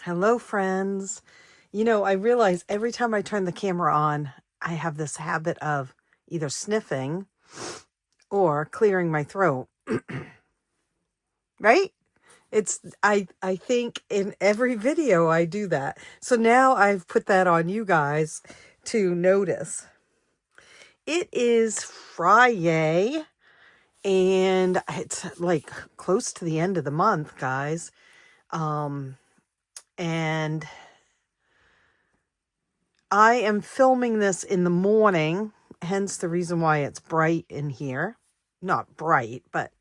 Hello, friends. You know, I realize every time I turn the camera on, I have this habit of either sniffing or clearing my throat, right? I think in every video I do that. So now I've put that on you guys to notice. It is Friday and it's like close to the end of the month, guys. And I am filming this in the morning, hence the reason why it's bright in here. Not bright, but,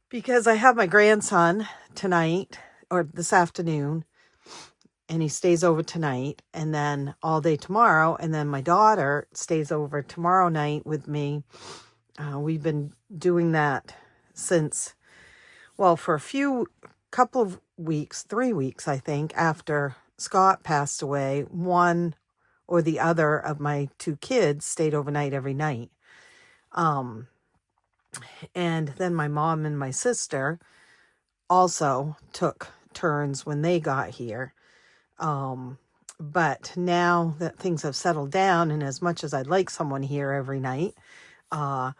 because I have my grandson tonight or this afternoon, and he stays over tonight and then all day tomorrow. And then my daughter stays over tomorrow night with me. We've been doing that since, for a couple of weeks, 3 weeks, I think, after Scott passed away. One or the other of my two kids stayed overnight every night. And then my mom and my sister also took turns when they got here. But now that things have settled down, and as much as I'd like someone here every night, my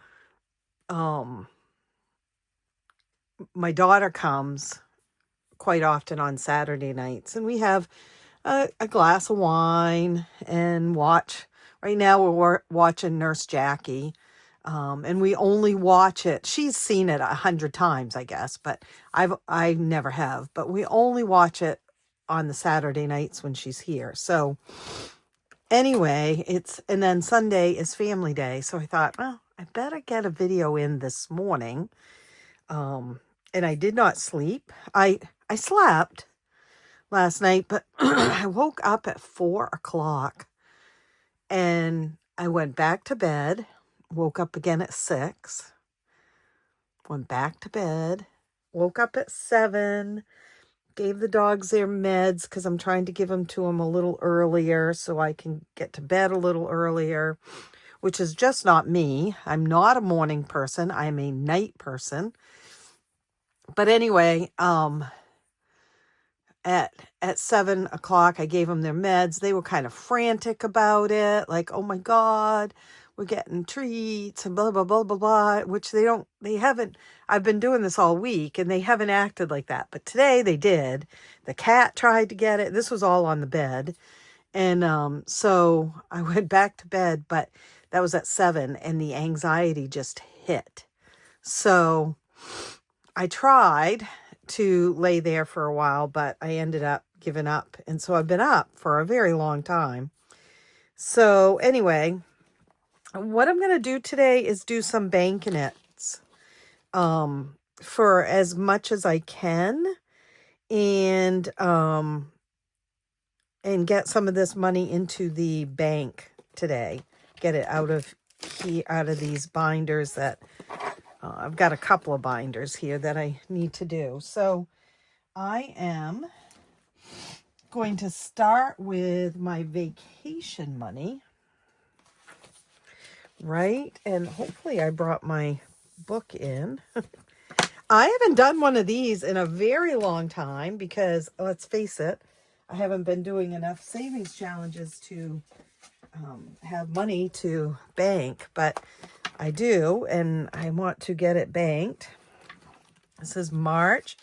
daughter comes quite often on Saturday nights, and we have a glass of wine and watch. Right now we're watching Nurse Jackie, and we only watch it. She's seen it 100 times, I guess, but I never have. But we only watch it on the Saturday nights when she's here. So anyway, and then Sunday is family day. So I thought, well, I better get a video in this morning. And I did not sleep. I slept last night, but I woke up at 4 o'clock and I went back to bed, woke up again at 6, went back to bed, woke up at 7, gave the dogs their meds because I'm trying to give them to them a little earlier so I can get to bed a little earlier, which is just not me. I'm not a morning person. I'm a night person. But anyway, at 7 o'clock, I gave them their meds. They were kind of frantic about it. Like, oh my God, we're getting treats and blah, blah, blah, blah, blah, which they haven't, I've been doing this all week and they haven't acted like that. But today they did. The cat tried to get it. This was all on the bed. And so I went back to bed, but that was at 7 and the anxiety just hit. So I tried to lay there for a while, but I ended up giving up. And so I've been up for a very long time. So anyway, what I'm going to do today is do some Bankin It's for as much as I can, and get some of this money into the bank today. Get it out of these binders that I've got a couple of binders here that I need to do. So I am going to start with my vacation money, right? And hopefully I brought my book in. I haven't done one of these in a very long time because, let's face it, I haven't been doing enough savings challenges to have money to bank, but I do, and I want to get it banked. This is March.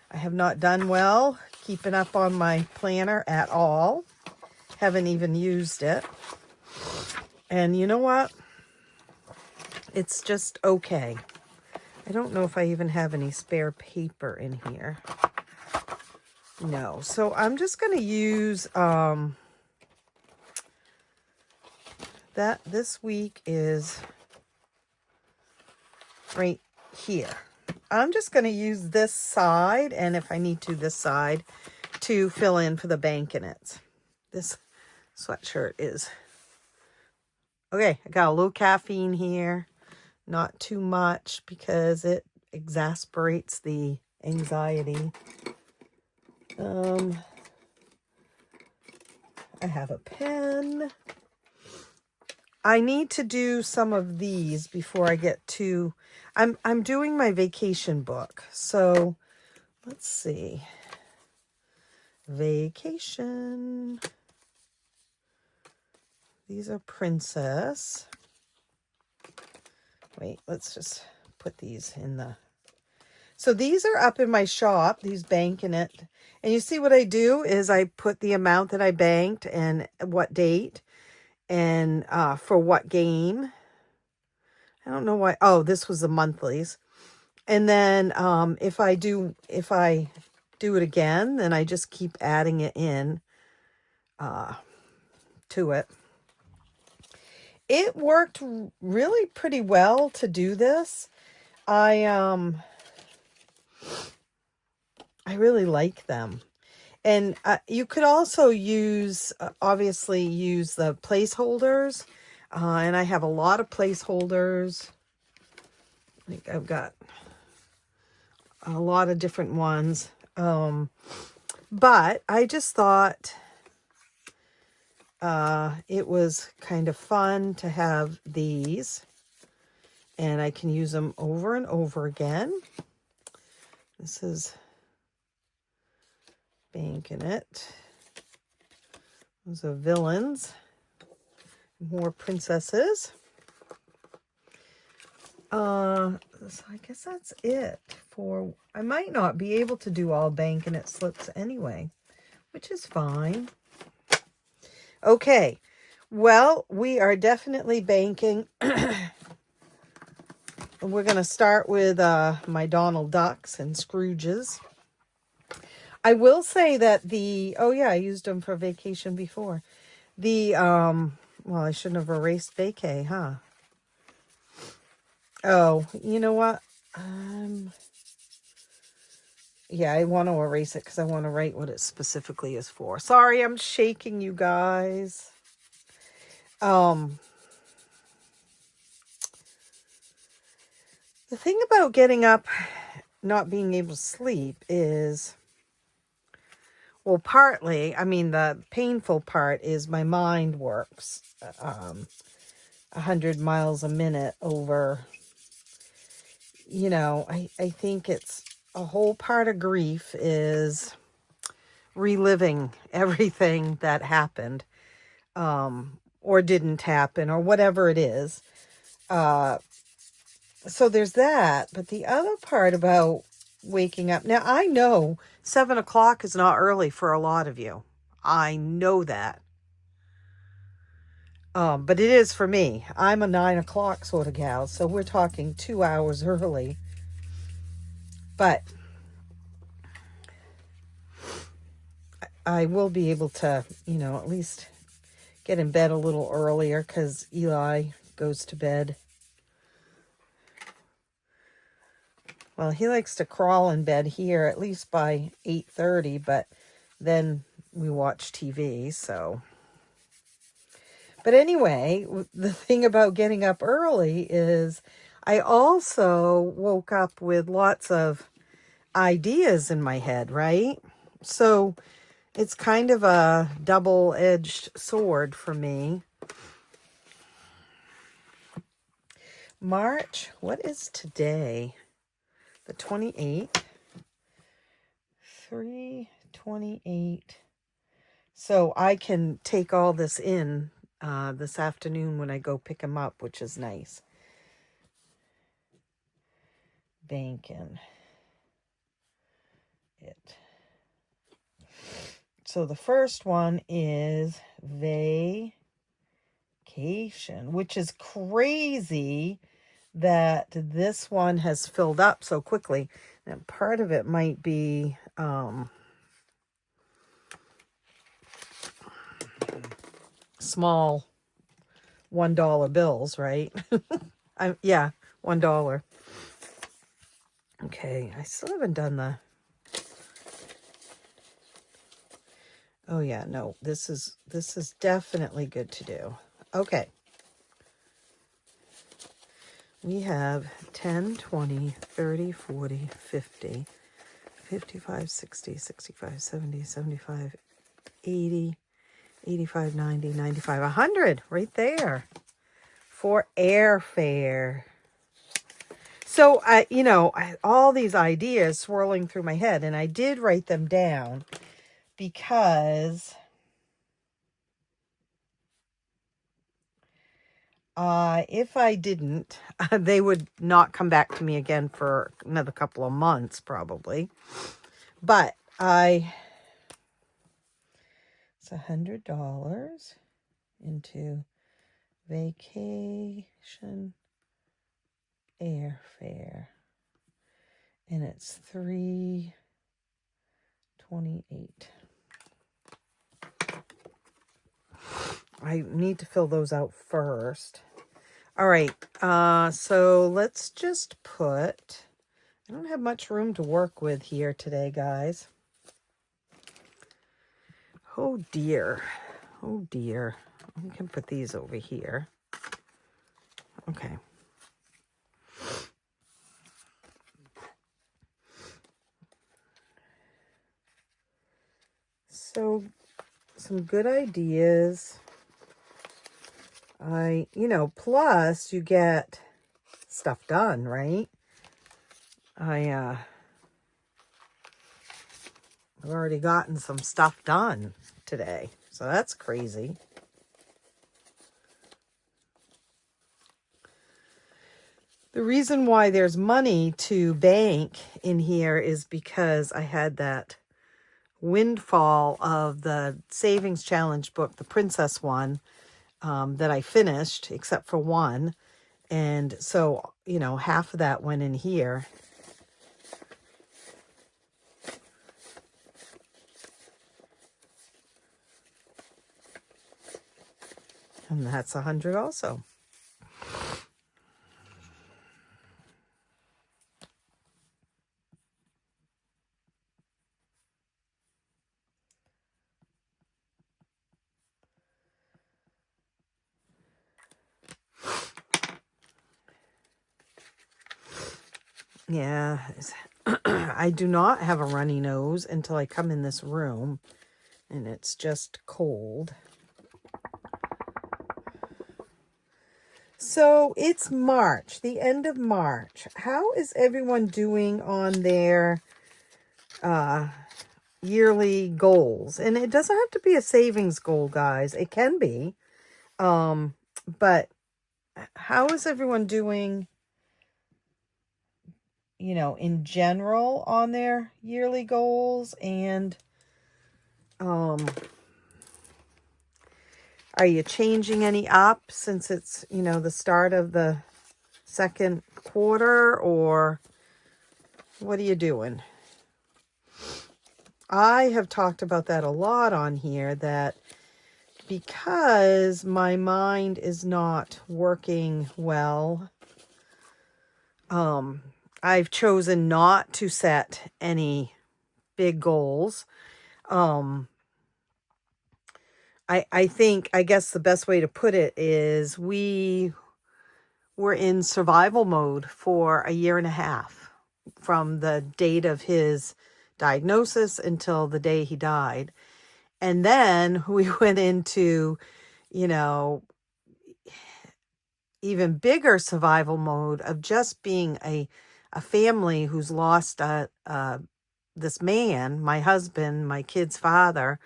I have not done well keeping up on my planner at all. Haven't even used it. And you know what? It's just okay. I don't know if I even have any spare paper in here. No. So I'm just going to use that this week is right here. I'm just going to use this side, and if I need to, this side, to fill in for the Bankin It. This sweatshirt is... Okay, I got a little caffeine here. Not too much because it exasperates the anxiety. I have a pen. I need to do some of these before I get to... I'm doing my vacation book. So let's see. Vacation. These are Princess. Wait, let's just put these in the... So these are up in my shop, these Bankin It. And you see what I do is I put the amount that I banked and what date and for what game. I don't know why. Oh, this was the monthlies. And then if I do it again, then I just keep adding it in to it. It worked really pretty well to do this. I really like them. And you could also use, obviously, use the placeholders. And I have a lot of placeholders. I think I've got a lot of different ones. But I just thought it was kind of fun to have these. And I can use them over and over again. This is Bankin It. Those are villains. More princesses. So I guess that's it for... I might not be able to do all Bankin It slips anyway, which is fine. Okay. Well, we are definitely banking. We're going to start with my Donald Ducks and Scrooges. I will say that the... Oh, yeah, I used them for vacation before. The... Well, I shouldn't have erased vacay, huh? Oh, you know what? Yeah, I want to erase it because I want to write what it specifically is for. Sorry, I'm shaking you guys. The thing about getting up, not being able to sleep is, well, partly, I mean, the painful part is my mind works 100 miles a minute over, you know, I think it's a whole part of grief is reliving everything that happened or didn't happen or whatever it is. So there's that. But the other part about waking up, now I know 7 o'clock is not early for a lot of you. I know that. But it is for me. I'm a 9 o'clock sort of gal, so we're talking 2 hours early. But I will be able to, you know, at least get in bed a little earlier because Eli goes to bed. Well, he likes to crawl in bed here at least by 8:30, but then we watch TV, so... But anyway, the thing about getting up early is I also woke up with lots of ideas in my head, right? So it's kind of a double-edged sword for me. March, what is today? The 28th. 3/28. So I can take all this in this afternoon when I go pick him up, which is nice. Bankin It. So the first one is vacation, which is crazy that this one has filled up so quickly. And part of it might be small $1 bills, right? Yeah, $1. Okay, I still haven't done the... Oh yeah, no, this is definitely good to do. Okay. We have 10, 20, 30, 40, 50, 55, 60, 65, 70, 75, 80, 85, 90, 95, 100 right there for airfare. So all these ideas swirling through my head, and I did write them down because if I didn't, they would not come back to me again for another couple of months, probably. But it's $100 into vacation airfare, and it's $3.28. I need to fill those out first. All right, so let's just put, I don't have much room to work with here today, guys. Oh dear. Oh dear. We can put these over here. Okay. So, some good ideas. Plus you get stuff done, right? I've already gotten some stuff done today, so that's crazy. The reason why there's money to bank in here is because I had that windfall of the Savings Challenge book, the Princess one, that I finished, except for one. And so, half of that went in here. And that's 100 also. Yeah, I do not have a runny nose until I come in this room, and it's just cold. So it's March, the end of March. How is everyone doing on their yearly goals? And it doesn't have to be a savings goal, guys. It can be. But how is everyone doing, in general on their yearly goals? And are you changing any up since it's, the start of the second quarter, or what are you doing? I have talked about that a lot on here, that because my mind is not working well, I've chosen not to set any big goals. I guess the best way to put it is we were in survival mode for a year and a half from the date of his diagnosis until the day he died. And then we went into, even bigger survival mode of just being a family who's lost this man, my husband, my kid's father.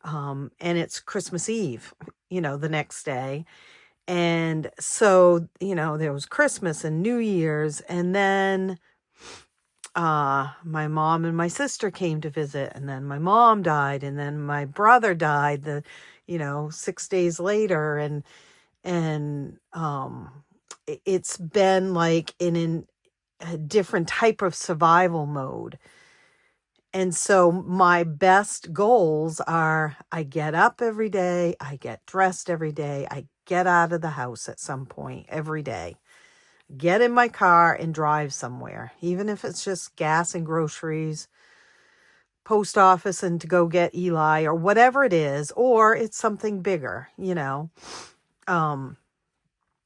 And it's Christmas Eve, the next day. And so, there was Christmas and New Year's, and then my mom and my sister came to visit, and then my mom died, and then my brother died 6 days later. And it's been like in a different type of survival mode. And so my best goals are, I get up every day, I get dressed every day, I get out of the house at some point every day, get in my car and drive somewhere, even if it's just gas and groceries, post office and to go get Eli or whatever it is, or it's something bigger,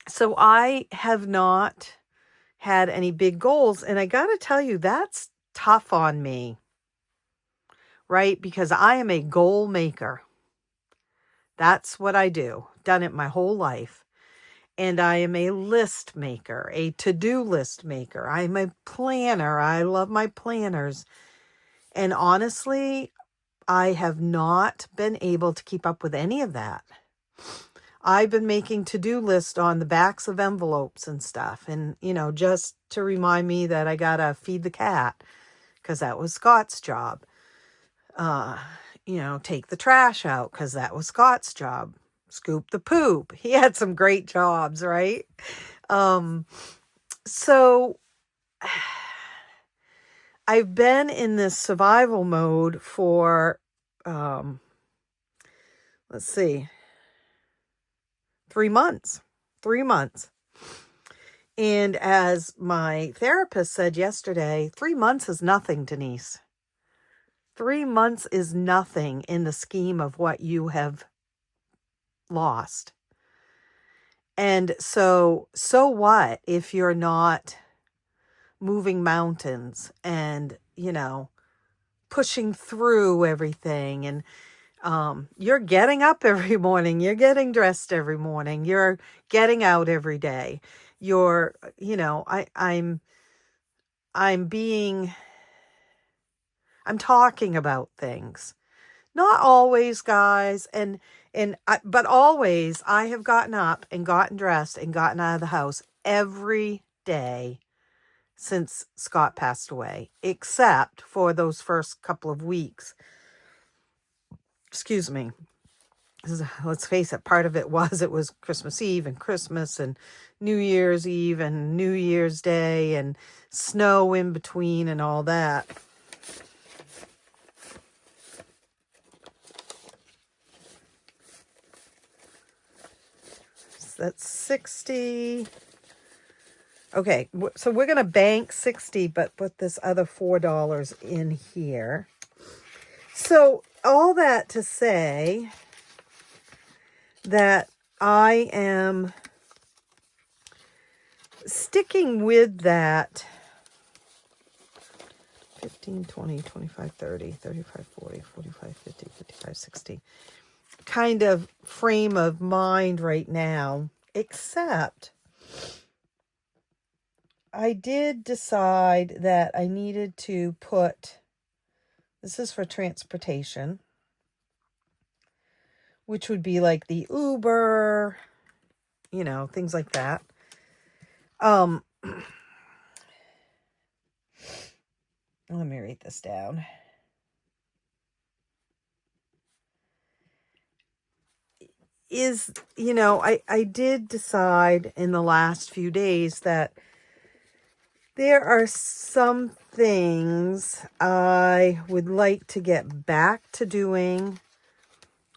So I have not had any big goals, and I got to tell you, that's tough on me. Right? Because I am a goal maker. That's what I do. Done it my whole life. And I am a list maker, a to-do list maker. I'm a planner. I love my planners. And honestly, I have not been able to keep up with any of that. I've been making to-do lists on the backs of envelopes and stuff. And, just to remind me that I got to feed the cat, because that was Scott's job. Take the trash out, because that was Scott's job. Scoop the poop. He had some great jobs, right? So I've been in this survival mode for, let's see, 3 months. 3 months. And as my therapist said yesterday, 3 months is nothing, Denise. 3 months is nothing in the scheme of what you have lost. And so what if you're not moving mountains and, pushing through everything, and you're getting up every morning, you're getting dressed every morning, you're getting out every day. You're, I'm talking about things. Not always, guys, but always I have gotten up and gotten dressed and gotten out of the house every day since Scott passed away, except for those first couple of weeks. Excuse me. Let's face it, part of it was Christmas Eve and Christmas and New Year's Eve and New Year's Day and snow in between and all that. So that's 60. Okay, so we're going to bank 60, but put this other $4 in here. So all that to say that I am sticking with that 15, 20, 25, 30, 35, 40, 45, 50, 55, 60 kind of frame of mind right now, except I did decide that I needed to put, this is for transportation, which would be like the Uber, things like that. Let me write this down. I did decide in the last few days that there are some things I would like to get back to doing,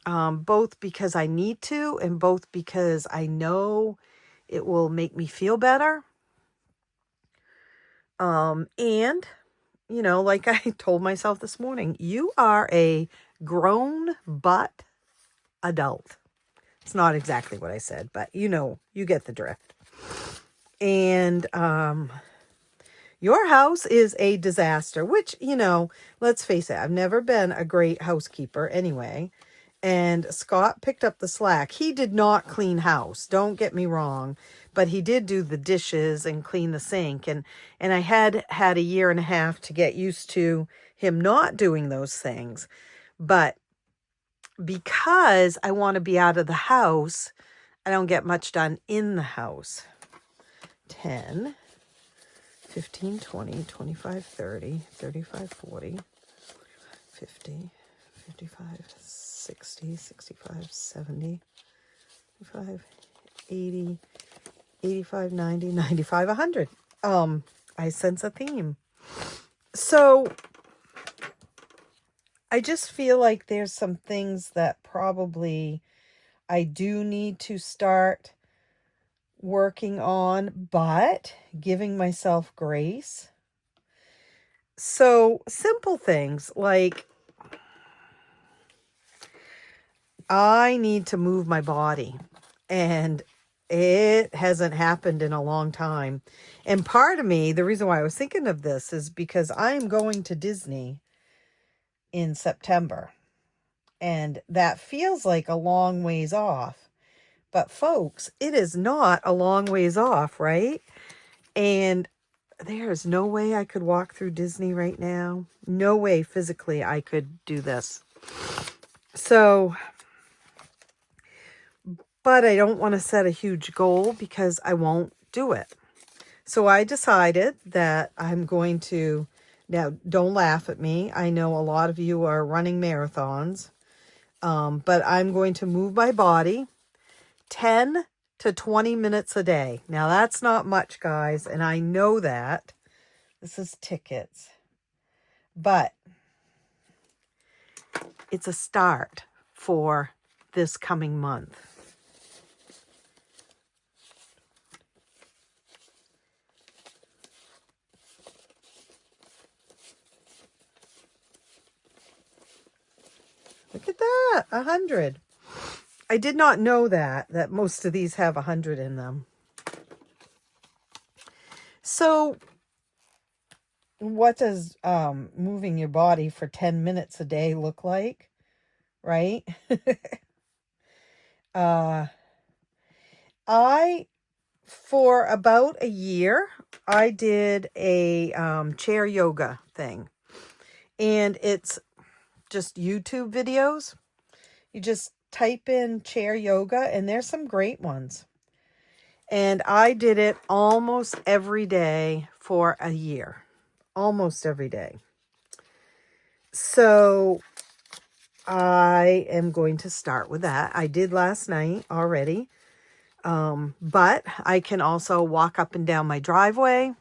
both because I need to and both because I know it will make me feel better. And, like I told myself this morning, you are a grown butt adult. It's not exactly what I said, but you get the drift. And your house is a disaster, which, let's face it, I've never been a great housekeeper anyway. And Scott picked up the slack. He did not clean house, don't get me wrong, but he did do the dishes and clean the sink. And I had a year and a half to get used to him not doing those things. But because I want to be out of the house, I don't get much done in the house. 10, 15, 20, 25, 30, 35, 40, 50, 55, 60, 65, 70, 75, 80, 85, 90, 95, 100. I sense a theme. So I just feel like there's some things that probably I do need to start working on, but giving myself grace. So simple things like I need to move my body, and it hasn't happened in a long time. And part of me, the reason why I was thinking of this is because I'm going to Disney in September. And that feels like a long ways off. But folks, it is not a long ways off, right? And there is no way I could walk through Disney right now. No way physically I could do this. So, but I don't want to set a huge goal because I won't do it. So I decided that I'm going to, now don't laugh at me. I know a lot of you are running marathons, but I'm going to move my body 10 to 20 minutes a day. Now that's not much, guys, and I know that. This is tickets. But it's a start for this coming month. Look at that, 100. I did not know that most of these have 100 in them. So what does moving your body for 10 minutes a day look like, right? For about a year, I did a chair yoga thing. And it's just YouTube videos. You just type in chair yoga, and there's some great ones. And I did it almost every day for a year. Almost every day. So I am going to start with that. I did last night already. But I can also walk up and down my driveway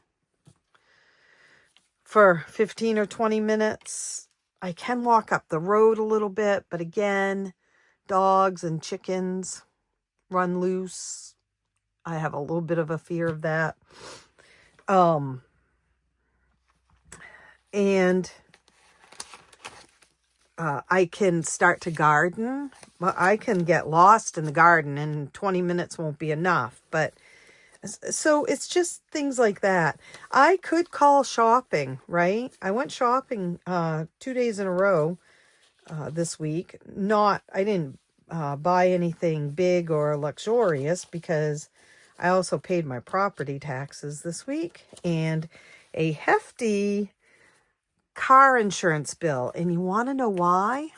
for 15 or 20 minutes. I can walk up the road a little bit, but again, dogs and chickens run loose. I have a little bit of a fear of that. And I can start to garden. Well, I can get lost in the garden and 20 minutes won't be enough. But so it's just things like that. I could call shopping, right? I went shopping 2 days in a row this week. I didn't buy anything big or luxurious because I also paid my property taxes this week and a hefty car insurance bill. And you want to know why?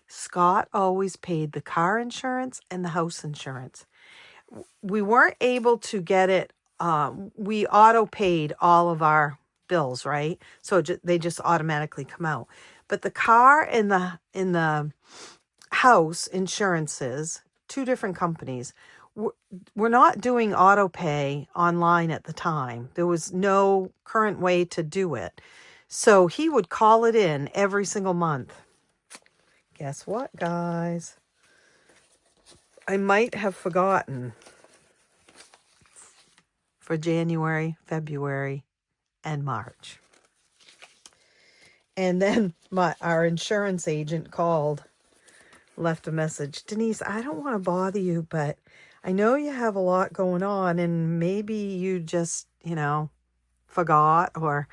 Scott always paid the car insurance and the house insurance. We weren't able to get it. We auto paid all of our bills, right? So they just automatically come out. But the car and the house insurances, two different companies, we're not doing auto pay online at the time. There was no current way to do it. So he would call it in every single month. Guess what, guys? I might have forgotten for January, February, and March. And then our insurance agent called, left a message. Denise, I don't want to bother you, but I know you have a lot going on and maybe you just, forgot or...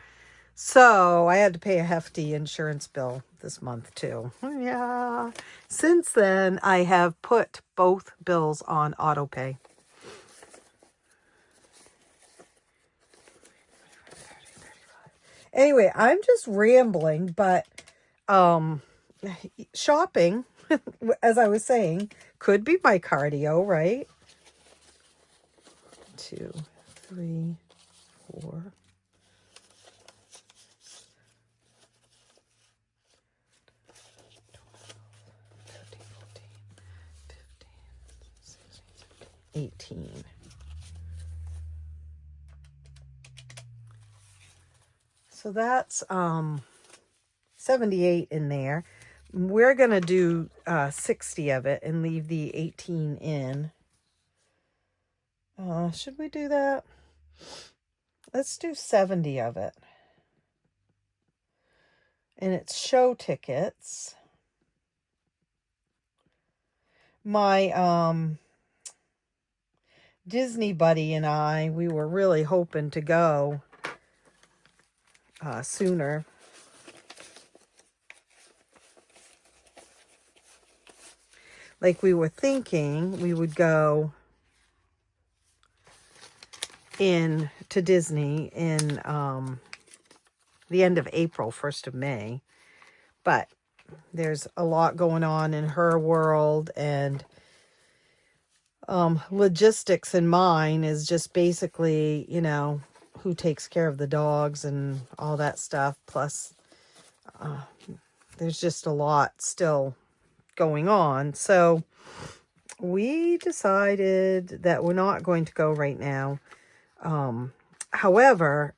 So I had to pay a hefty insurance bill this month too. Yeah. Since then, I have put both bills on auto pay. Anyway, I'm just rambling, but shopping, as I was saying, could be my cardio, right? 2, 3, 4. 18. So that's 78 in there. We're going to do 60 of it and leave the 18 in. Should we do that? Let's do 70 of it. And it's show tickets. My Disney buddy and I, we were really hoping to go sooner. Like we were thinking we would go to Disney in the end of April, 1st of May. But there's a lot going on in her world, and logistics in mine is just basically, who takes care of the dogs and all that stuff. Plus, there's just a lot still going on. So we decided that we're not going to go right now. However,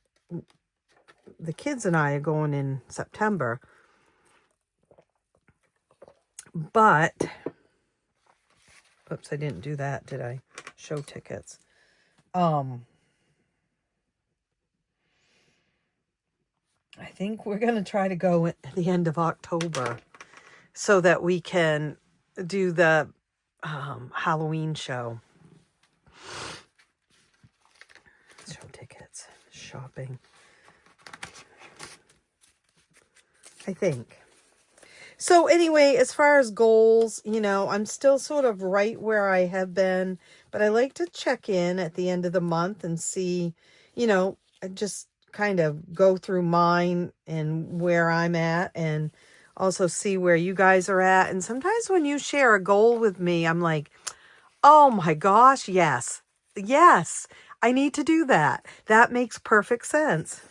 the kids and I are going in September. But, oops, I didn't do that, did I? Show tickets. I think we're going to try to go at the end of October so that we can do the Halloween show. Show tickets. Shopping. I think. So anyway, as far as goals, I'm still sort of right where I have been, but I like to check in at the end of the month and see, just kind of go through mine and where I'm at, and also see where you guys are at. And sometimes when you share a goal with me, I'm like, oh my gosh, yes, I need to do that. That makes perfect sense.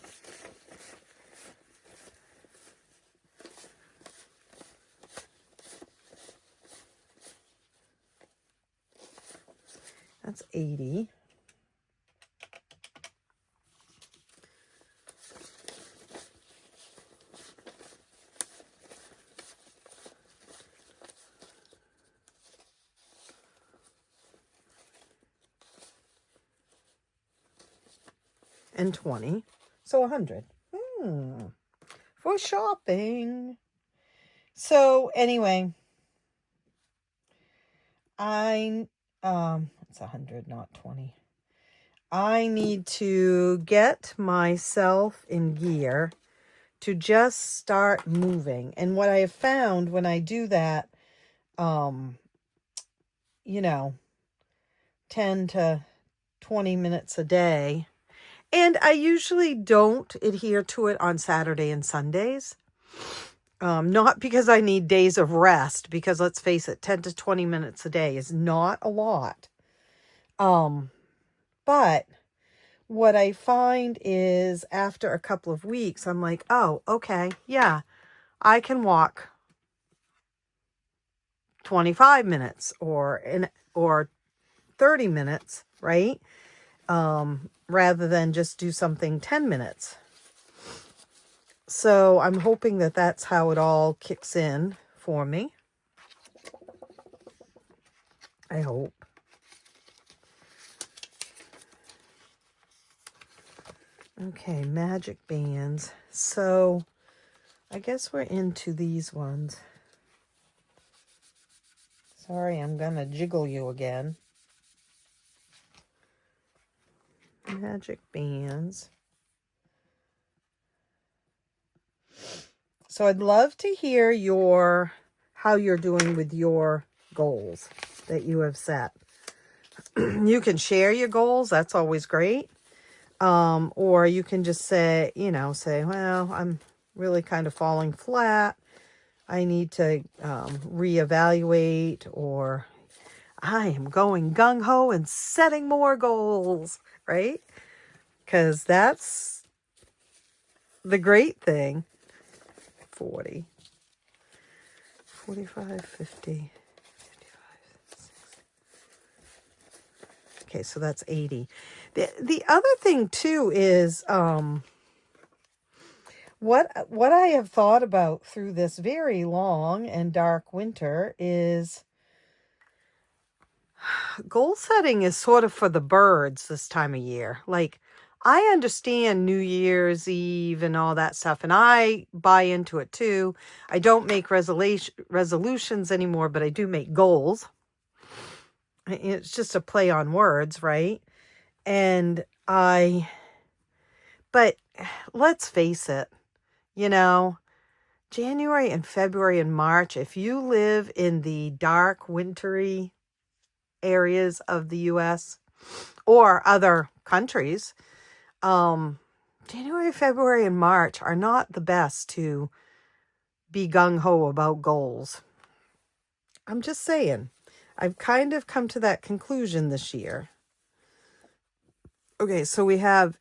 That's 80. And 20. So 100. For shopping. So anyway, it's 100, not 20. I need to get myself in gear to just start moving. And what I have found when I do that, 10 to 20 minutes a day, and I usually don't adhere to it on Saturday and Sundays. Not because I need days of rest, because let's face it, 10 to 20 minutes a day is not a lot. But what I find is after a couple of weeks, I'm like, oh, okay, yeah, I can walk 25 minutes or 30 minutes, right? Rather than just do something 10 minutes. So I'm hoping that that's how it all kicks in for me. I hope. Okay, magic bands. So I guess we're into these ones. Sorry, I'm going to jiggle you again. Magic bands. So I'd love to hear how you're doing with your goals that you have set. You can share your goals. That's always great. Or you can just say, well, I'm really kind of falling flat. I need to reevaluate, or I am going gung-ho and setting more goals, right? Because that's the great thing. 40, 45, 50, 55, 60. Okay, so that's 80. The other thing, too, is what I have thought about through this very long and dark winter is goal setting is sort of for the birds this time of year. Like, I understand New Year's Eve and all that stuff, and I buy into it too. I don't make resolutions anymore, but I do make goals. It's just a play on words, right? But let's face it, January and February and March, if you live in the dark, wintry areas of the U.S. or other countries, January, February, and March are not the best to be gung-ho about goals. I'm just saying, I've kind of come to that conclusion this year. Okay, so we have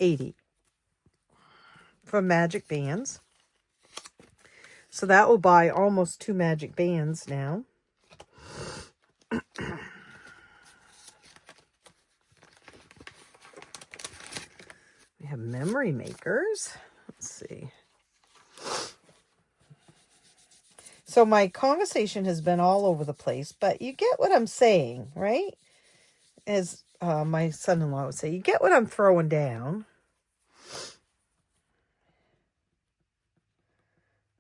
80 from Magic Bands. So that will buy almost 2 Magic Bands now. We have memory makers. Let's see. So my conversation has been all over the place, but you get what I'm saying, right? As my son-in-law would say, you get what I'm throwing down.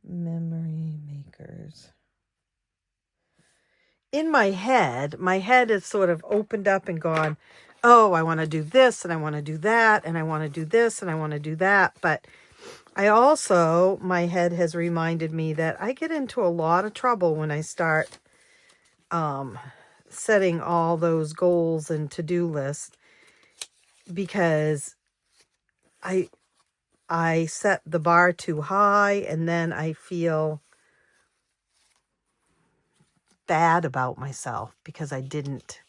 Memory makers. In my head is sort of opened up and gone, oh, I want to do this and I want to do that and I want to do this and I want to do that. But I also, my head has reminded me that I get into a lot of trouble when I start setting all those goals and to-do lists, because I set the bar too high and then I feel bad about myself because I didn't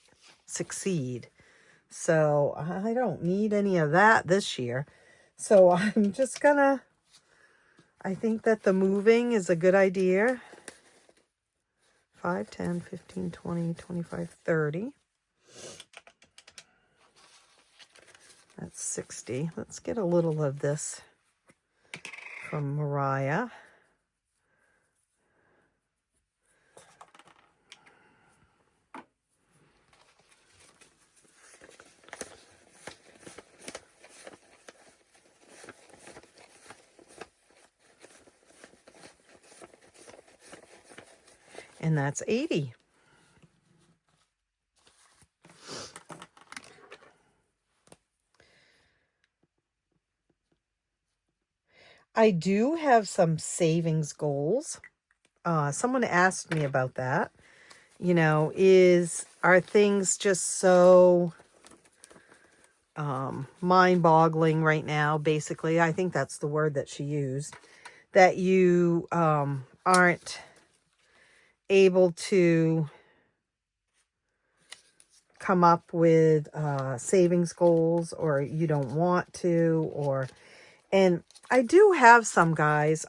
succeed. So I don't need any of that this year. So I'm just gonna, I think that the moving is a good idea. 5, 10, 15, 20, 25, 30. That's 60. Let's get a little of this from Mariah. And that's 80. I do have some savings goals. Someone asked me about that. You know, are things just so mind-boggling right now, basically? I think that's the word that she used. That you aren't able to come up with savings goals, or you don't want to, and I do have some, guys.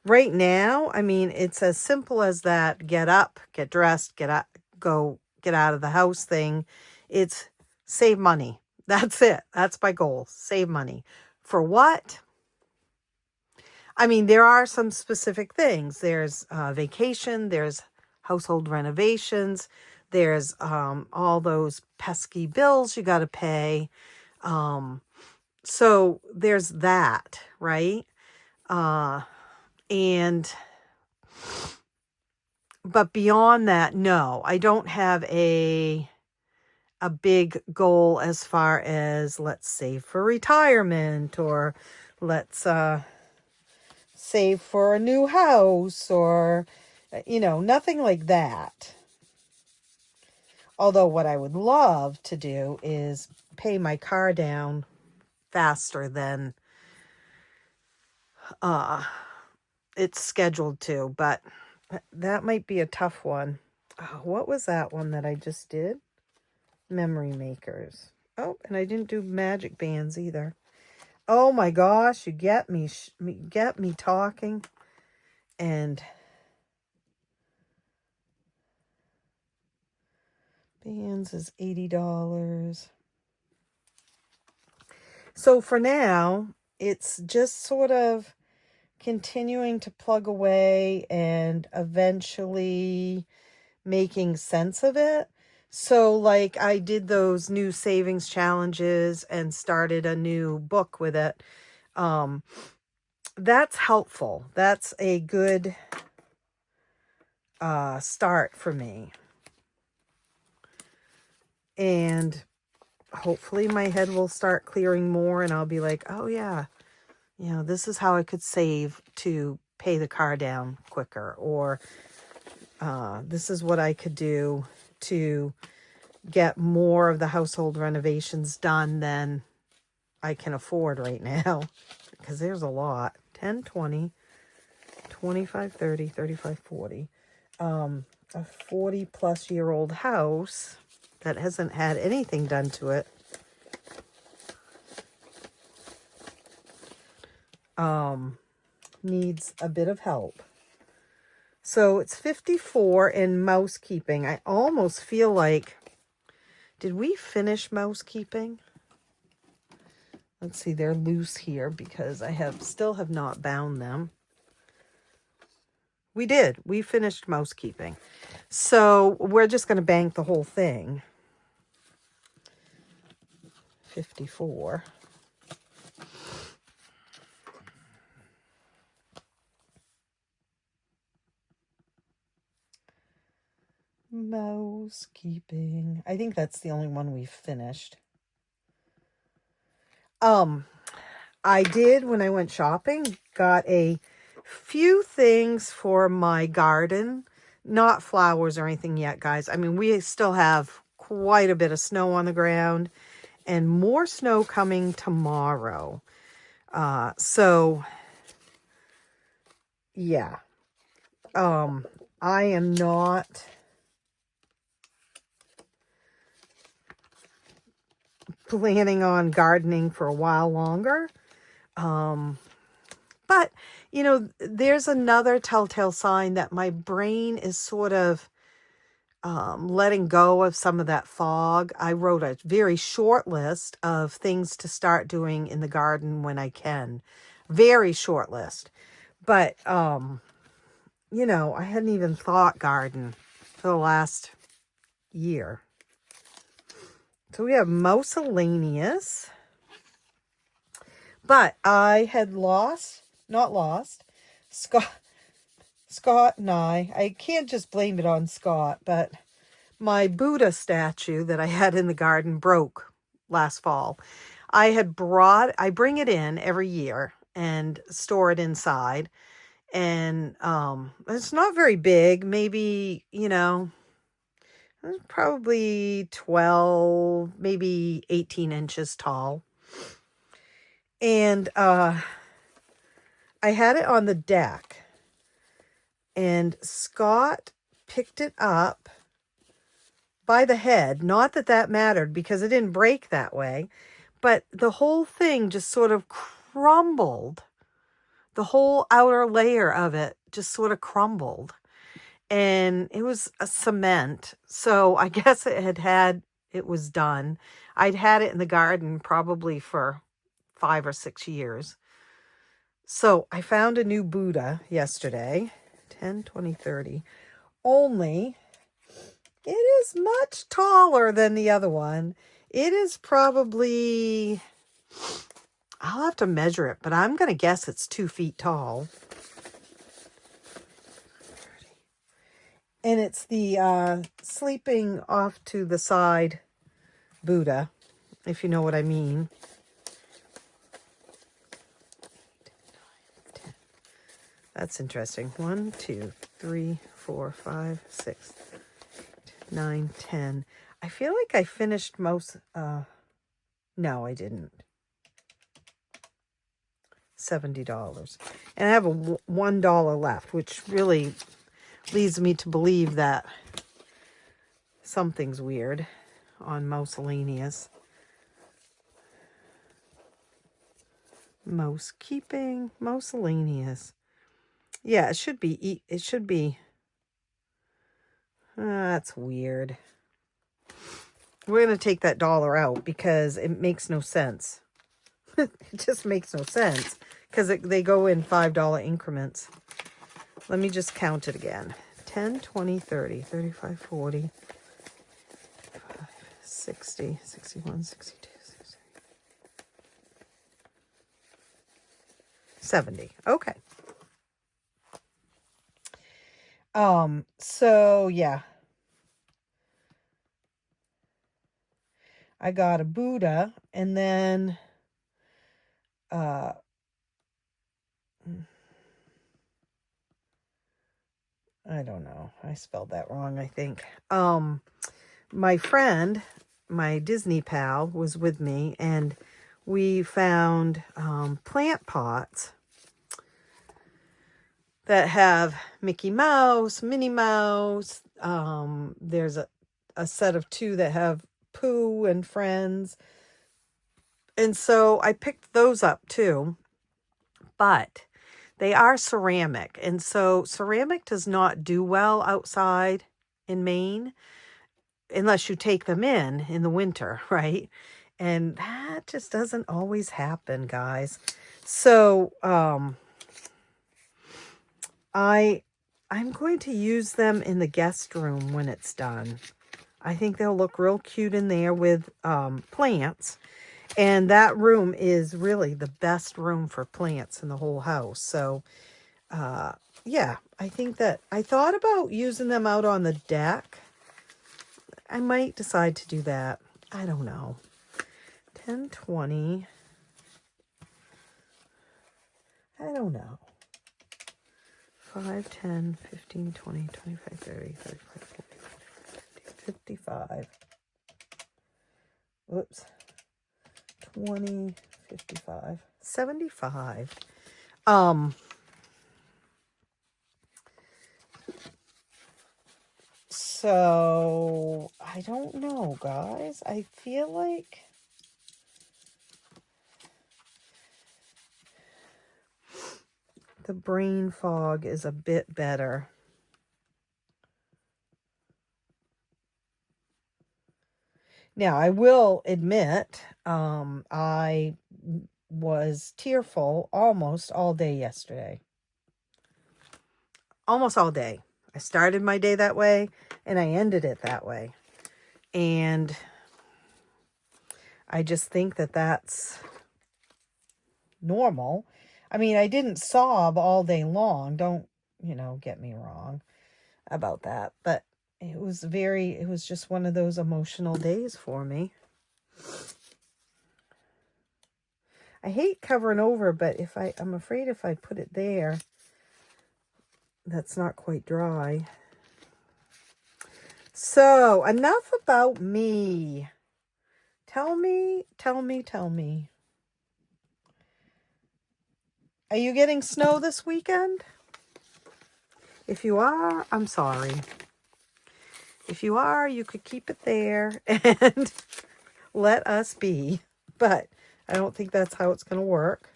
Right now, I mean, it's as simple as that. Get up, get dressed, get out of the house thing. It's save money. That's it. That's my goal. Save money. For what? I mean, there are some specific things. There's vacation. There's household renovations. There's all those pesky bills you got to pay. So there's that, right? But beyond that, no, I don't have a big goal as far as let's save for retirement, or let's save for a new house, or, nothing like that. Although what I would love to do is pay my car down faster than it's scheduled to, but that might be a tough one. Oh, what was that one that I just did? Memory makers. Oh, and I didn't do Magic Bands either. Oh my gosh, you get me talking, and bands is $80. So for now, it's just sort of continuing to plug away and eventually making sense of it. So like I did those new savings challenges and started a new book with it. That's helpful. That's a good start for me. And hopefully my head will start clearing more and I'll be like, oh yeah, this is how I could save to pay the car down quicker, or this is what I could do to get more of the household renovations done than I can afford right now. because there's a lot. 10, 20, 25, 30, 35, 40. A 40-plus-year-old house that hasn't had anything done to it. Needs a bit of help. So it's 54 in mousekeeping. I almost feel like, did we finish mousekeeping? Let's see, they're loose here because I still have not bound them. We did. We finished mousekeeping. So we're just going to bank the whole thing. 54. Mousekeeping. I think that's the only one we've finished. I did, when I went shopping, got a few things for my garden. Not flowers or anything yet, guys. I mean, we still have quite a bit of snow on the ground and more snow coming tomorrow. So, yeah. I am not planning on gardening for a while longer. But, you know, there's another telltale sign that my brain is sort of letting go of some of that fog. I wrote a very short list of things to start doing in the garden when I can. Very short list. But, you know, I hadn't even thought garden for the last year. So we have miscellaneous. But I had Scott and I can't just blame it on Scott, but my Buddha statue that I had in the garden broke last fall. I bring it in every year and store it inside. And it's not very big, maybe, you know, probably 12, maybe 18 inches tall. And I had it on the deck, and Scott picked it up by the head. Not that that mattered because it didn't break that way, but the whole thing just sort of crumbled. The whole outer layer of it just sort of crumbled, and it was a cement. So I guess it was done. I'd had it in the garden probably for 5 or 6 years. So I found a new Buddha yesterday, 10, 20, 30. Only it is much taller than the other one. It is probably, I'll have to measure it, but I'm going to guess it's 2 feet tall. And it's the sleeping off to the side Buddha, if you know what I mean. That's interesting. 1, 2, 3, 4, 5, 6, 9, 10. I feel like I finished most. No, I didn't. $70. And I have a $1 left, which really leads me to believe that something's weird on miscellaneous. Mousekeeping, miscellaneous. Yeah, it should be. That's weird. We're going to take that $1 out because it makes no sense. It just makes no sense because they go in $5 increments. Let me just count it again. 10, 20, 30, 35, 40, 60, 61, 62, 63, 70. Okay. So yeah. I got a Buddha, and then I don't know. I spelled that wrong, I think. My friend, my Disney pal, was with me, and we found plant pots that have Mickey Mouse, Minnie Mouse. There's a set of 2 that have Pooh and Friends. And so I picked those up too. But they are ceramic. And so ceramic does not do well outside in Maine unless you take them in the winter, right? And that just doesn't always happen, guys. So I'm going to use them in the guest room when it's done. I think they'll look real cute in there with plants. And that room is really the best room for plants in the whole house. So, yeah, I think that I thought about using them out on the deck. I might decide to do that. I don't know. 10, 20. I don't know. 5, 10, 15, 20, 25, 30, 35, 40, 50, 55. Whoops. 20, 55, 75. So I don't know, guys. I feel like the brain fog is a bit better. Now, I will admit, I was tearful almost all day yesterday. Almost all day. I started my day that way, and I ended it that way. And I just think that that's normal. I mean, I didn't sob all day long. Don't, get me wrong about that. But it was just one of those emotional days for me. I hate covering over, but I'm afraid if I put it there, that's not quite dry. So, enough about me. Tell me. Are you getting snow this weekend? If you are, I'm sorry. If you are, you could keep it there and let us be. But I don't think that's how it's going to work.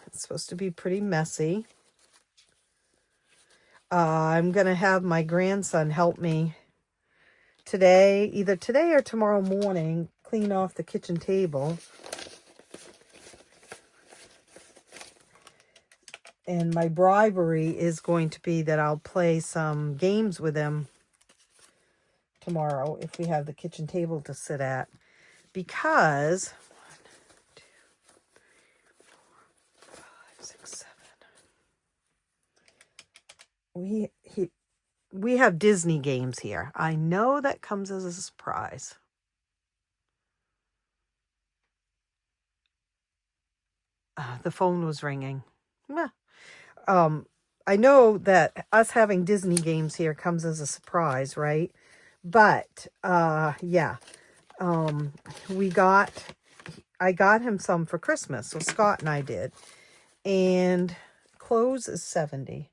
It's supposed to be pretty messy. I'm going to have my grandson help me today, either today or tomorrow morning, clean off the kitchen table. And my bribery is going to be that I'll play some games with him tomorrow if we have the kitchen table to sit at. Because 1, 2, 3, 4, 5, 6, 7. We have Disney games here. I know that comes as a surprise. The phone was ringing. I know that us having Disney games here comes as a surprise, right? But, yeah. I got him some for Christmas. So Scott and I did. And clothes is $70.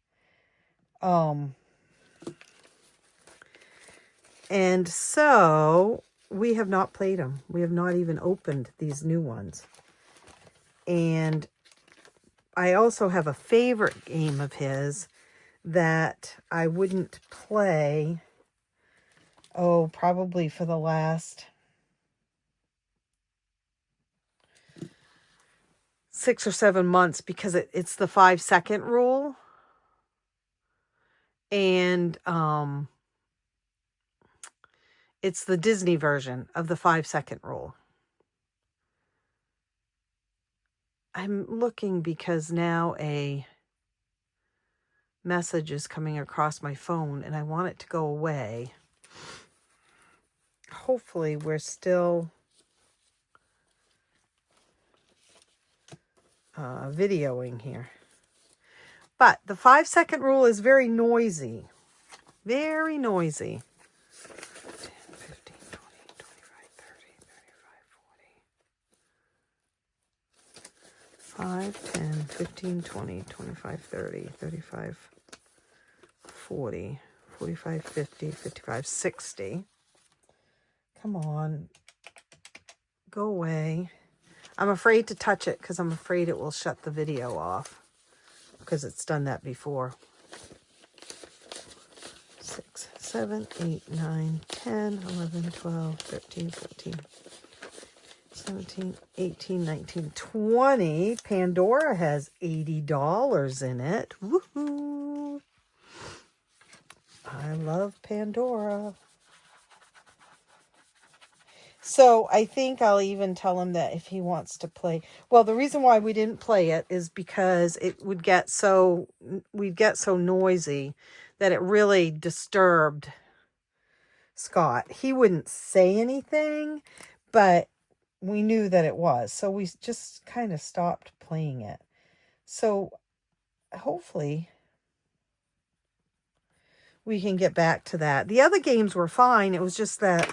And so we have not played them. We have not even opened these new ones. And I also have a favorite game of his that I wouldn't play, probably for the last 6 or 7 months, because it's the 5-second rule. And it's the Disney version of the 5-second rule. I'm looking because now a message is coming across my phone and I want it to go away. Hopefully we're still videoing here. But the 5-second rule is very noisy. Very noisy. 10, 15, 20, 25, 30, 35, 5, 10, 15, 20, 25, 30, 35, 40, 45, 50, 55, 60. Come on. Go away. I'm afraid to touch it because I'm afraid it will shut the video off because it's done that before. 6, 7, 8, 9, 10, 11, 12, 13, 14, 17, 18, 19, 20. Pandora has $80 in it. Woohoo! I love Pandora. So I think I'll even tell him that if he wants to play. Well, the reason why we didn't play it is because we'd get so noisy that it really disturbed Scott. He wouldn't say anything, but we knew that it was. So we just kind of stopped playing it. So hopefully we can get back to that. The other games were fine. It was just that,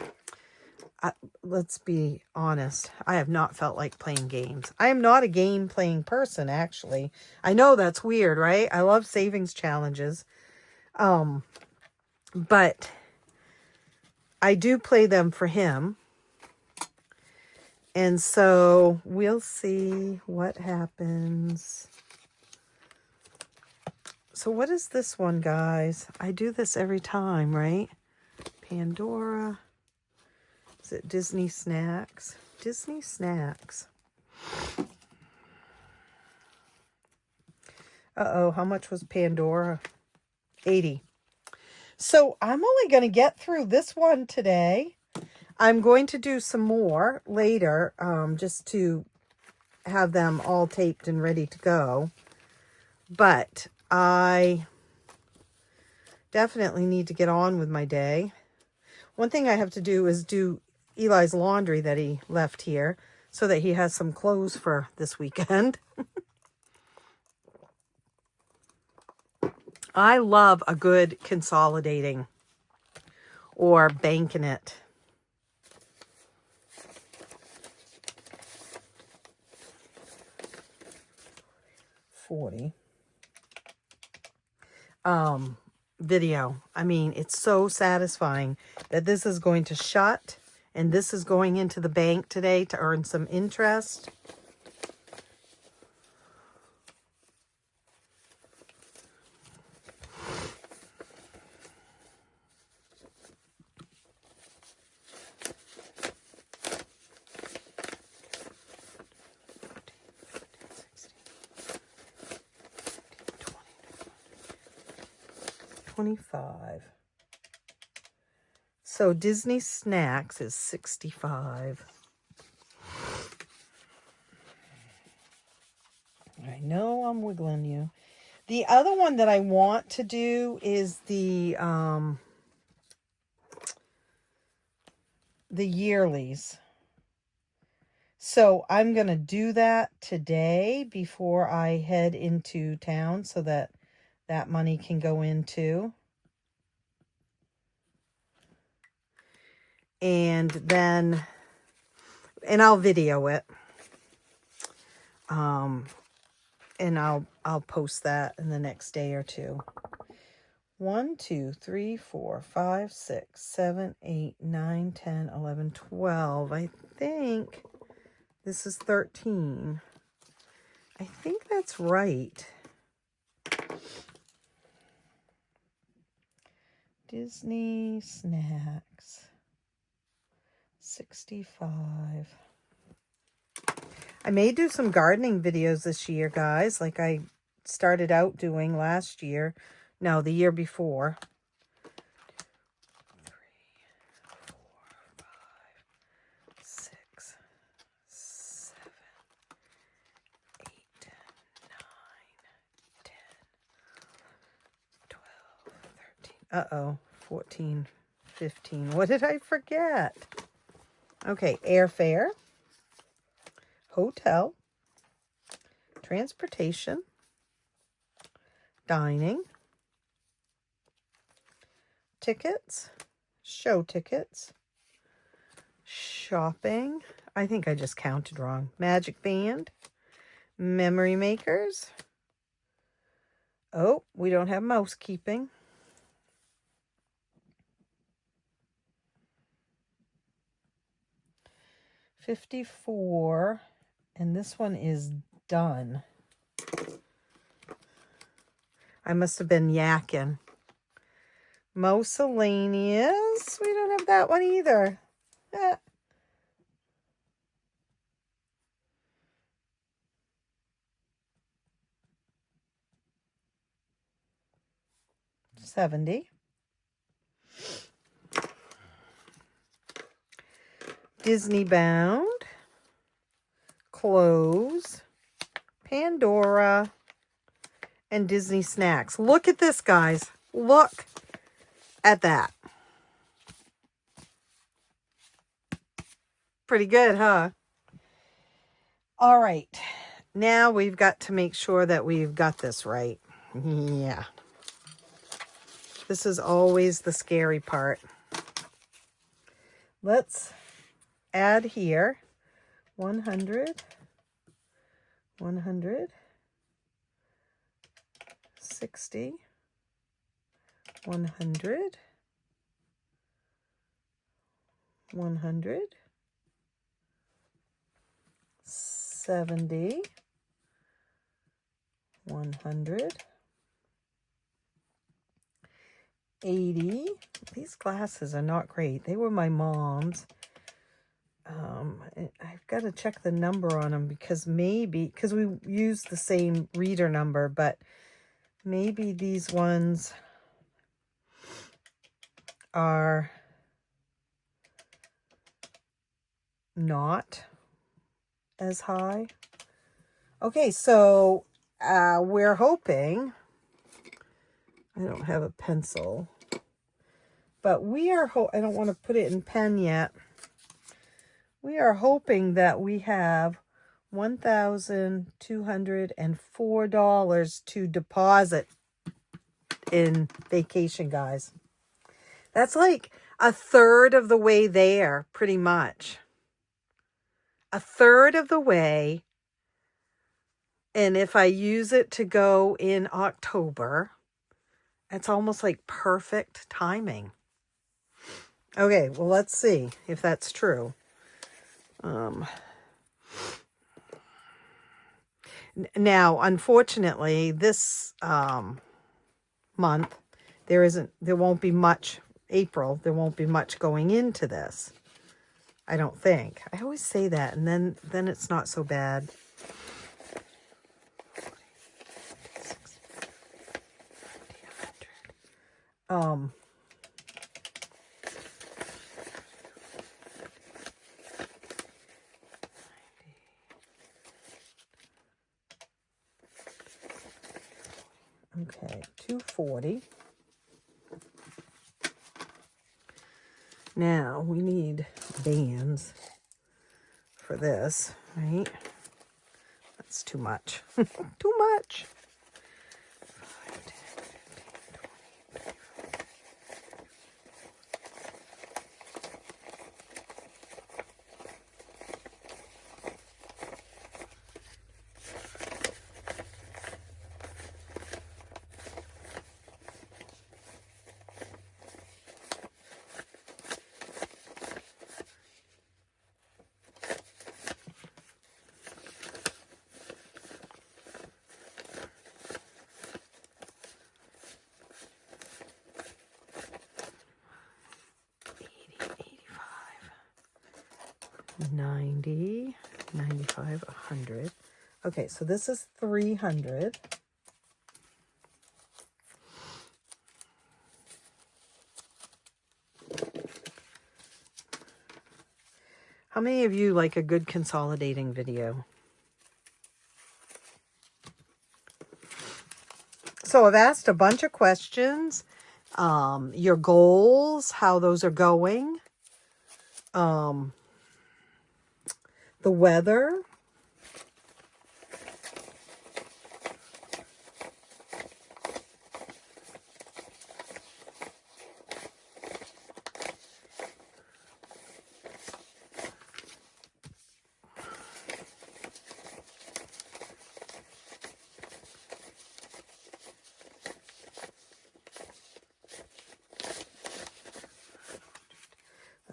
let's be honest, I have not felt like playing games. I am not a game playing person, actually. I know that's weird, right? I love savings challenges. But I do play them for him. And so we'll see what happens. So what is this one, guys? I do this every time, right? Pandora. Is it Disney Snacks? Disney Snacks. Uh-oh, how much was Pandora? 80. So I'm only going to get through this one today. I'm going to do some more later, just to have them all taped and ready to go. But I definitely need to get on with my day. One thing I have to do is do Eli's laundry that he left here so that he has some clothes for this weekend. I love a good consolidating or banking it. Video. I mean, it's so satisfying that this is going to shut and this is going into the bank today to earn some interest. $25. So Disney Snacks is $65. I know I'm wiggling you. The other one that I want to do is the yearlies. So I'm going to do that today before I head into town so that that money can go into. And then, and I'll video it. And I'll post that in the next day or two. 1, 2, 3, 4, 5, 6, 7, 8, 9, 10, 11, 12. I think this is 13. I think that's right. Disney Snacks. 65. I may do some gardening videos this year, guys, like I started out doing last year. No, the year before. 3, 4, 5, 6, 7, 8, 9, 10, 12, 13. 14, 15. What did I forget? Okay, airfare, hotel, transportation, dining, tickets, show tickets, shopping. I think I just counted wrong. Magic band, Memory makers. Oh, we don't have mouse keeping. $54, and this one is done. I must have been yakking. Miscellaneous. We don't have that one either. 70. Disney Bound. Clothes. Pandora. And Disney Snacks. Look at this, guys. Look at that. Pretty good, huh? All right. Now we've got to make sure that we've got this right. Yeah. This is always the scary part. Let's add here 100, 100, 60, 100, 100, 70, 100, 80. These glasses are not great. They were my mom's. I've got to check the number on them because we use the same reader number, but maybe these ones are not as high. Okay, so we're hoping, I don't have a pencil, but we are, I don't want to put it in pen yet. We are hoping that we have $1,204 to deposit in vacation, guys. That's like a third of the way there, pretty much. A third of the way. And if I use it to go in October, it's almost like perfect timing. Okay, well, let's see if that's true. Now, unfortunately, this month, there won't be much, April, there won't be much going into this. I don't think. I always say that, and then it's not so bad. Okay, 240. Now we need bands for this, right? That's too much. Too much. 5, 10, 15, 90, 95, 100. Okay, so this is 300. How many of you like a good consolidating video? So I've asked a bunch of questions. Your goals, how those are going. The weather.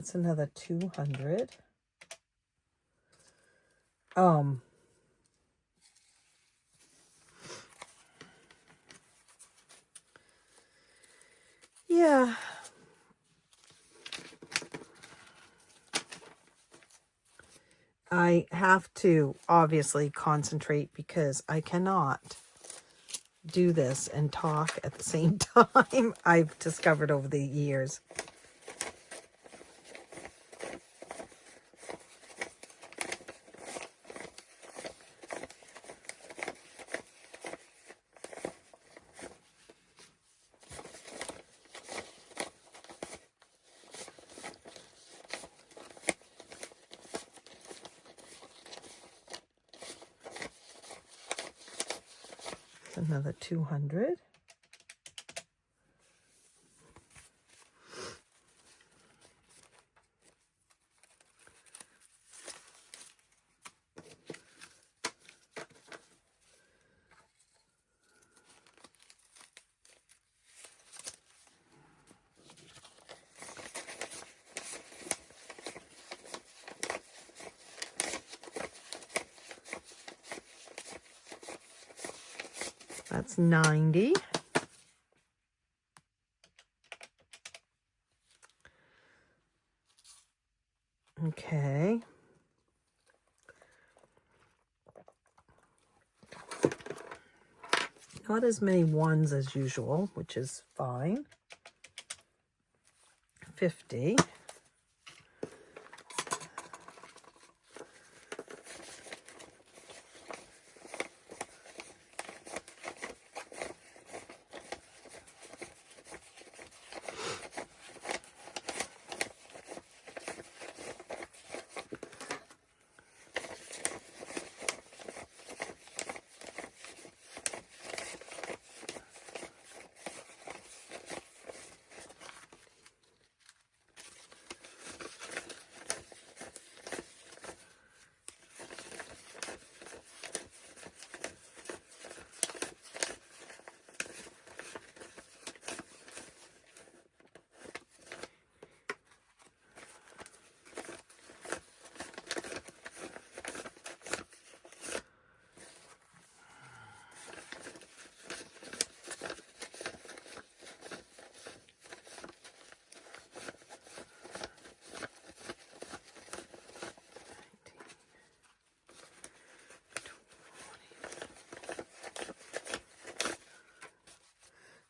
That's another 200. Yeah. I have to obviously concentrate because I cannot do this and talk at the same time. I've discovered over the years. Another 200. That's 90. Okay. Not as many ones as usual, which is fine. 50.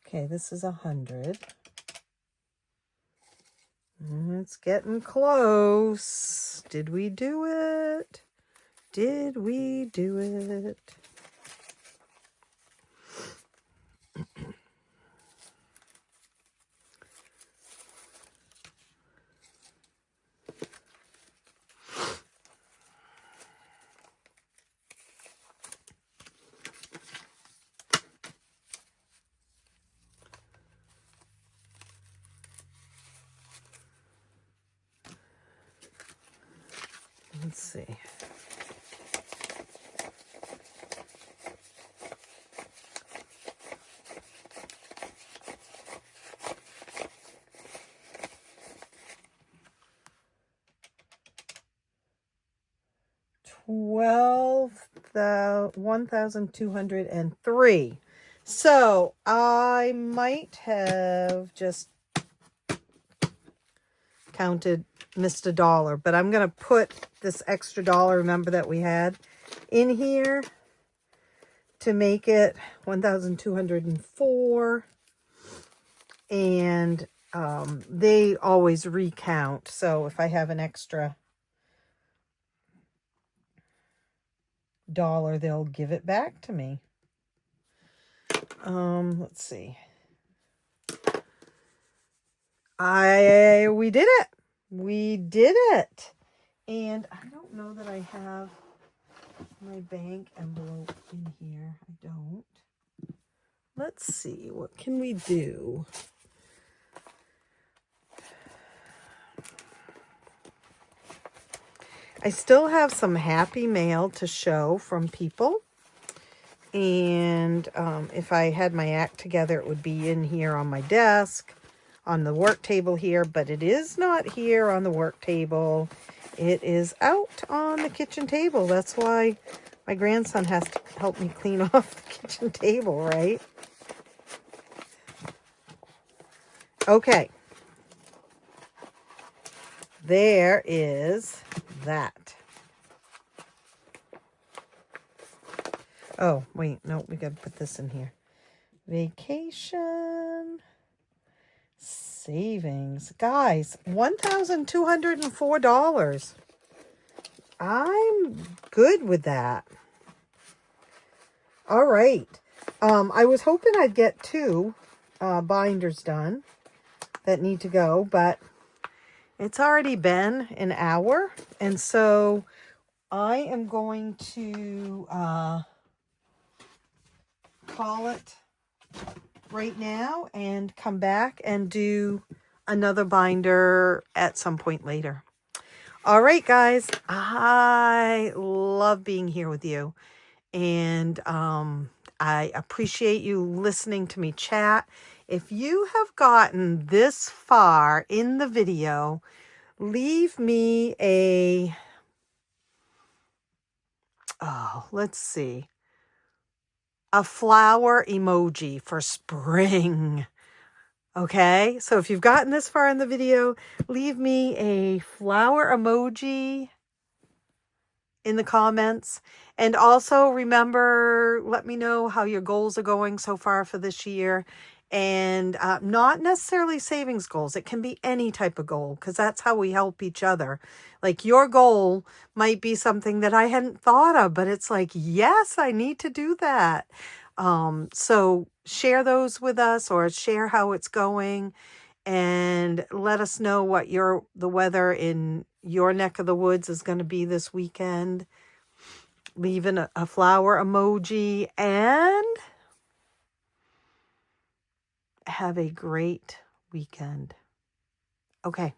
Okay, this is 100. It's getting close. Did we do it? Did we do it? Let's see. The 1,203. So I might have just missed a dollar, but I'm going to put this extra dollar, remember that we had, in here to make it 1,204. And they always recount. So if I have an extra dollar, they'll give it back to me. Let's see. We did it. We did it. And I don't know that I have my bank envelope in here. I don't. Let's see. What can we do? I still have some happy mail to show from people. And if I had my act together, it would be in here on my desk. on the work table here, but it is not here on the work table. It is out on the kitchen table. That's why my grandson has to help me clean off the kitchen table, right? Okay. There is that. Oh, wait. No, we got to put this in here. Vacation savings. Guys, $1,204. I'm good with that. All right. I was hoping I'd get 2 binders done that need to go, but it's already been an hour. And so I am going to call it right now and come back and do another binder at some point later. All right, guys, I love being here with you, and I appreciate you listening to me chat. If you have gotten this far in the video, leave me a, let's see, a flower emoji for spring. Okay, so if you've gotten this far in the video, leave me a flower emoji in the comments. And also remember, let me know how your goals are going so far for this year. And not necessarily savings goals. It can be any type of goal, because that's how we help each other. Like your goal might be something that I hadn't thought of, but it's like, yes, I need to do that. So share those with us, or share how it's going, and let us know what the weather in your neck of the woods is going to be this weekend. Leaving a flower emoji, and have a great weekend. Okay.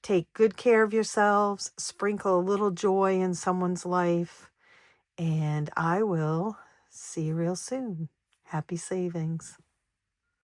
Take good care of yourselves. Sprinkle a little joy in someone's life. And I will see you real soon. Happy savings.